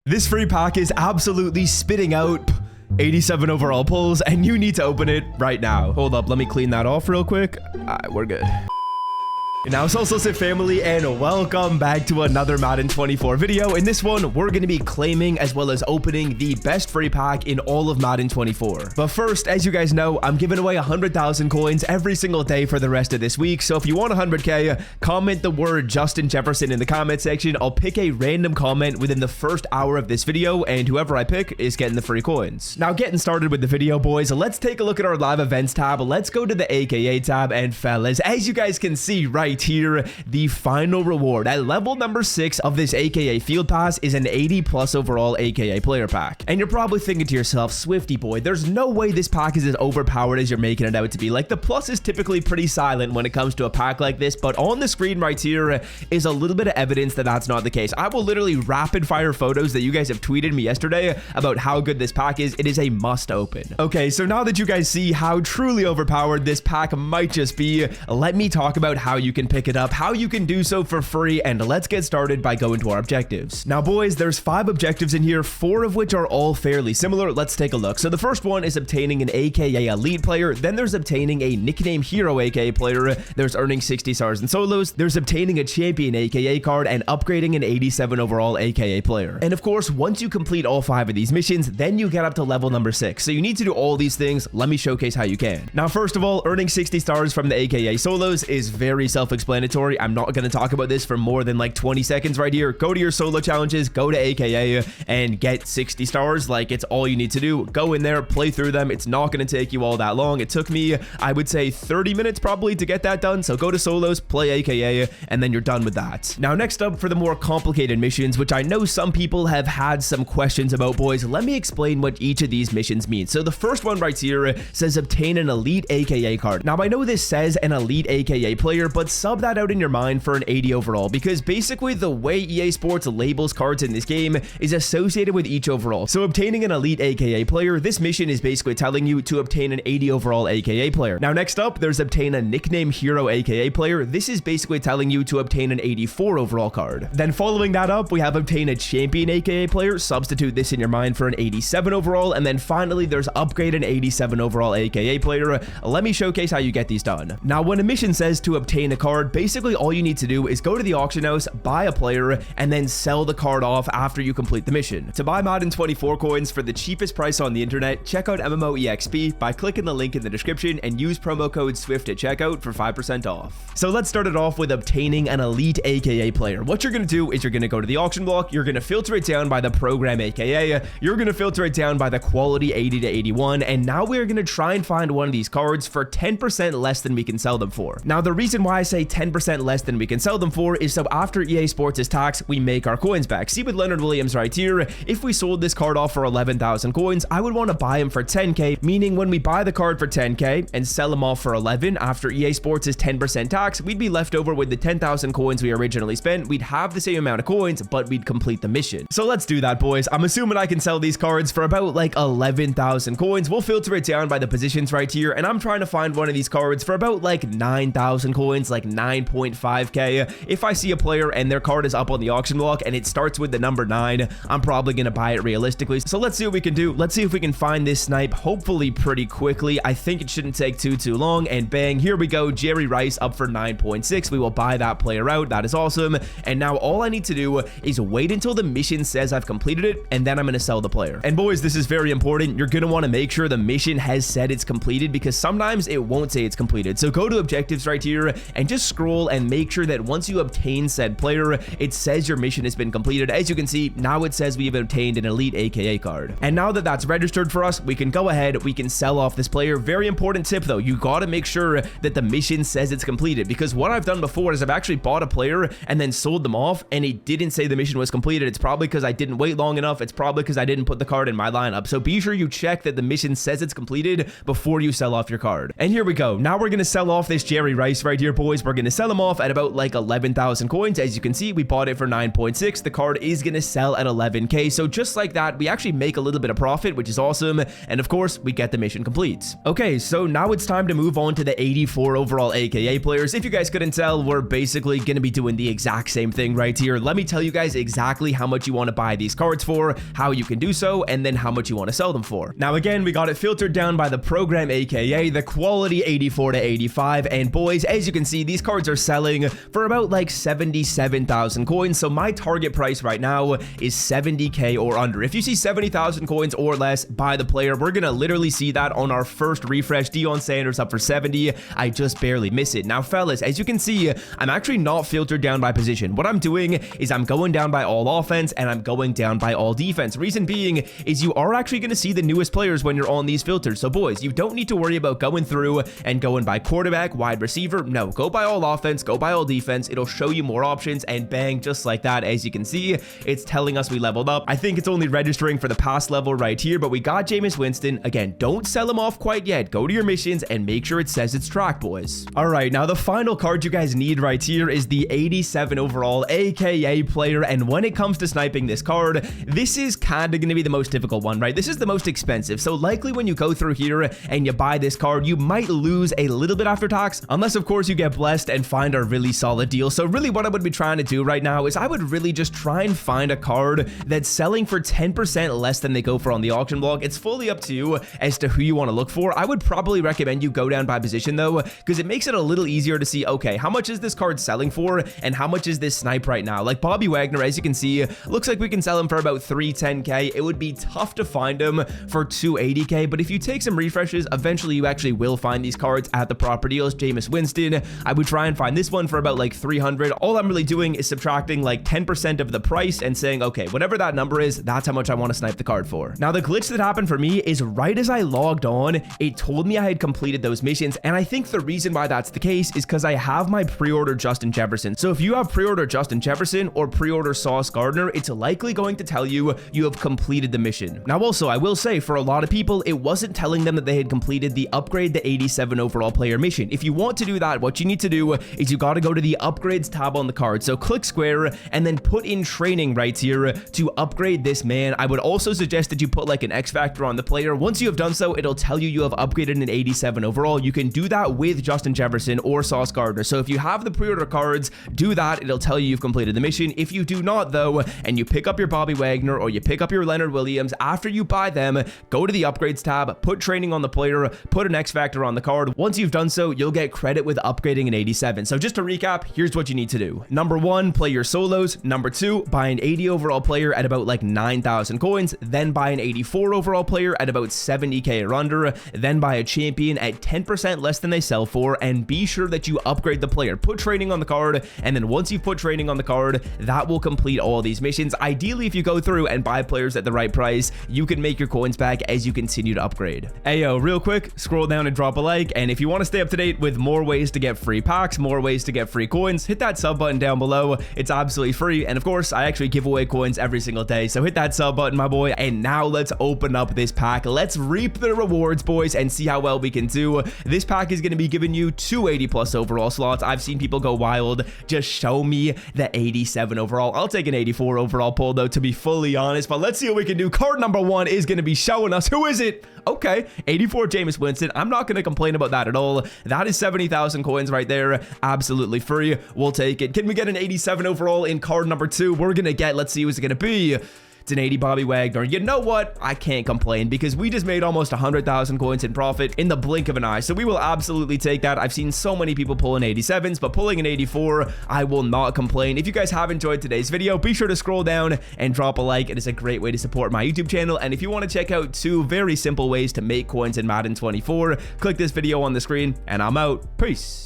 This free pack is absolutely spitting out 87 overall pulls, and you need to open it right now. Hold up, let me clean that off real quick. All right, we're good. Now, Soulsit family, and welcome back to another Madden 24 video. In this one, we're going to be claiming as well as opening the best free pack in all of Madden 24. But first, as you guys know, I'm giving away 100,000 coins every single day for the rest of this week. So if you want 100k, comment the word Justin Jefferson in the comment section. I'll pick a random comment within the first hour of this video, and whoever I pick is getting the free coins. Now, getting started with the video, boys, let's take a look at our live events tab. Let's go to the AKA tab, and fellas, as you guys can see right here, the final reward at level number 6 of this AKA field pass is an 80+ overall AKA player pack. And you're probably thinking to yourself, Swifty boy, there's no way this pack is as overpowered as you're making it out to be. Like, the plus is typically pretty silent when it comes to a pack like this, but on the screen right here is a little bit of evidence that that's not the case. I will literally rapid fire photos that you guys have tweeted me yesterday about how good this pack is. It is a must open. Okay, so now that you guys see how truly overpowered this pack might just be, let me talk about how you can pick it up, how you can do so for free, and let's get started by going to our objectives. Now, boys, there's 5 objectives in here, 4 of which are all fairly similar. Let's take a look. So the first one is obtaining an AKA elite player, then there's obtaining a nickname hero AKA player, there's earning 60 stars in solos, there's obtaining a champion AKA card, and upgrading an 87 overall AKA player. And of course, once you complete all 5 of these missions, then you get up to level number 6. So you need to do all these things. Let me showcase how you can. Now, first of all, earning 60 stars from the AKA solos is very self-explanatory. I'm not going to talk about this for more than like 20 seconds right here. Go to your solo challenges, go to AKA, and get 60 stars. Like, it's all you need to do. Go in there, play through them. It's not going to take you all that long. It took me, I would say, 30 minutes probably to get that done. So go to solos, play AKA, and then you're done with that. Now, next up for the more complicated missions, which I know some people have had some questions about, boys, let me explain what each of these missions mean. So the first one right here says obtain an elite AKA card. Now, I know this says an elite AKA player, but sub that out in your mind for an 80 overall, because basically the way EA Sports labels cards in this game is associated with each overall. So obtaining an elite AKA player, this mission is basically telling you to obtain an 80 overall AKA player. Now, next up, there's obtain a nickname hero AKA player. This is basically telling you to obtain an 84 overall card. Then following that up, we have obtain a champion AKA player. Substitute this in your mind for an 87 overall. And then finally, there's upgrade an 87 overall AKA player. Let me showcase how you get these done. Now, when a mission says to obtain a card, basically all you need to do is go to the auction house, buy a player, and then sell the card off after you complete the mission. To buy Madden 24 coins for the cheapest price on the internet, check out MMOEXP by clicking the link in the description and use promo code SWIFT at checkout for 5% off. So let's start it off with obtaining an elite AKA player. What you're going to do is you're going to go to the auction block, you're going to filter it down by the program AKA, you're going to filter it down by the quality 80 to 81, and now we're going to try and find one of these cards for 10% less than we can sell them for. Now, the reason why I say 10% less than we can sell them for is so after EA Sports' tax, we make our coins back. See with Leonard Williams right here, if we sold this card off for 11,000 coins, I would want to buy him for 10k, meaning when we buy the card for 10k and sell him off for 11 after EA Sports' 10% tax, we'd be left over with the 10,000 coins we originally spent. We'd have the same amount of coins, but we'd complete the mission. So let's do that, boys. I'm assuming I can sell these cards for about like 11,000 coins. We'll filter it down by the positions right here, and I'm trying to find one of these cards for about like 9,000 coins, like 9.5k. If I see a player and their card is up on the auction block and it starts with the number 9, I'm probably going to buy it realistically. So let's see what we can do. Let's see if we can find this snipe, hopefully pretty quickly. I think it shouldn't take too long, and bang, here we go. Jerry Rice up for 9.6. We will buy that player out. That is awesome. And now all I need to do is wait until the mission says I've completed it, and then I'm going to sell the player. And boys, this is very important. You're going to want to make sure the mission has said it's completed, because sometimes it won't say it's completed. So go to objectives right here and just scroll and make sure that once you obtain said player, it says your mission has been completed. As you can see, now it says we have obtained an elite AKA card. And now that that's registered for us, we can go ahead, we can sell off this player. Very important tip though, you got to make sure that the mission says it's completed, because what I've done before is I've actually bought a player and then sold them off and it didn't say the mission was completed. It's probably because I didn't wait long enough. It's probably because I didn't put the card in my lineup. So be sure you check that the mission says it's completed before you sell off your card. And here we go. Now we're going to sell off this Jerry Rice right here, boys. boys, we're going to sell him off at about like 11,000 coins. As you can see, we bought it for 9.6. The card is going to sell at 11k. So just like that, we actually make a little bit of profit, which is awesome. And of course, we get the mission complete. Okay, so now it's time to move on to the 84 overall AKA players. If you guys couldn't tell, we're basically going to be doing the exact same thing right here. Let me tell you guys exactly how much you want to buy these cards for, how you can do so, and then how much you want to sell them for. Now, again, we got it filtered down by the program AKA, the quality 84 to 85. And boys, as you can see, these cards are selling for about like 77,000 coins. So my target price right now is 70k or under. If you see 70,000 coins or less, buy the player. We're going to literally see that on our first refresh. Deion Sanders up for 70. I just barely miss it. Now, fellas, as you can see, I'm actually not filtered down by position. What I'm doing is I'm going down by all offense and I'm going down by all defense. Reason being is you are actually going to see the newest players when you're on these filters. So boys, you don't need to worry about going through and going by quarterback, wide receiver. No, go by all offense, go by all defense. It'll show you more options, and bang, just like that. As you can see, it's telling us we leveled up. I think it's only registering for the past level right here, but we got Jameis Winston. Again, don't sell him off quite yet. Go to your missions and make sure it says it's tracked, boys. All right, now the final card you guys need right here is the 87 overall AKA player. And when it comes to sniping this card, this is kind of going to be the most difficult one, right? This is the most expensive. So likely when you go through here and you buy this card, you might lose a little bit after tax, unless of course you get blessed and find a really solid deal. So really what I would be trying to do right now is I would really just try and find a card that's selling for 10% less than they go for on the auction block. It's fully up to you as to who you want to look for. I would probably recommend you go down by position though, because it makes it a little easier to see, okay, how much is this card selling for and how much is this snipe right now? Like Bobby Wagner, as you can see, looks like we can sell him for about 310k. It would be tough to find him for 280k, but if you take some refreshes, eventually you actually will find these cards at the proper deals. Jameis Winston, I would try and find this one for about like 300. All I'm really doing is subtracting like 10% of the price and saying, okay, whatever that number is, that's how much I want to snipe the card for. Now, the glitch that happened for me is right as I logged on, it told me I had completed those missions. And I think the reason why that's the case is because I have my pre-order Justin Jefferson. So if you have pre-order Justin Jefferson or pre-order Sauce Gardner, it's likely going to tell you you have completed the mission. Now, also, I will say for a lot of people, it wasn't telling them that they had completed the upgrade the 87 overall player mission. If you want to do that, what you need to do is you got to go to the upgrades tab on the card. So click square and then put in training right here to upgrade this man. I would also suggest that you put like an X factor on the player. Once you have done so, it'll tell you have upgraded an 87 overall. You can do that with Justin Jefferson or Sauce Gardner. So if you have the pre-order cards, do that. It'll tell you you've completed the mission. If you do not though, and you pick up your Bobby Wagner or you pick up your Leonard Williams, after you buy them, go to the upgrades tab, put training on the player, put an X factor on the card. Once you've done so, you'll get credit with upgrading an 87. So just to recap, here's what you need to do. Number 1, play your solos. Number 2, buy an 80 overall player at about like 9,000 coins. Then buy an 84 overall player at about 70k or under. Then buy a champion at 10% less than they sell for. And be sure that you upgrade the player. Put training on the card. And then once you've put training on the card, that will complete all these missions. Ideally, if you go through and buy players at the right price, you can make your coins back as you continue to upgrade. Ayo, real quick, scroll down and drop a like. And if you want to stay up to date with more ways to get free packs, more ways to get free coins, hit that sub button down below. It's absolutely free. And of course, I actually give away coins every single day. So hit that sub button, my boy. And now let's open up this pack. Let's reap the rewards, boys, and see how well we can do. This pack is going to be giving you 280 plus overall slots. I've seen people go wild. Just show me the 87 overall. I'll take an 84 overall pull though, to be fully honest, but let's see what we can do. Card number 1 is going to be showing us, who is it? Okay, 84 Jameis Winston. I'm not going to complain about that at all. That is 70,000 coins right there. Absolutely free. We'll take it. Can we get an 87 overall in card number 2? We're going to get, let's see who's it going to be. It's an 80 Bobby Wagner. You know what? I can't complain because we just made almost 100,000 coins in profit in the blink of an eye. So we will absolutely take that. I've seen so many people pulling 87s, but pulling an 84, I will not complain. If you guys have enjoyed today's video, be sure to scroll down and drop a like. It is a great way to support my YouTube channel. And if you want to check out 2 very simple ways to make coins in Madden 24, click this video on the screen and I'm out. Peace.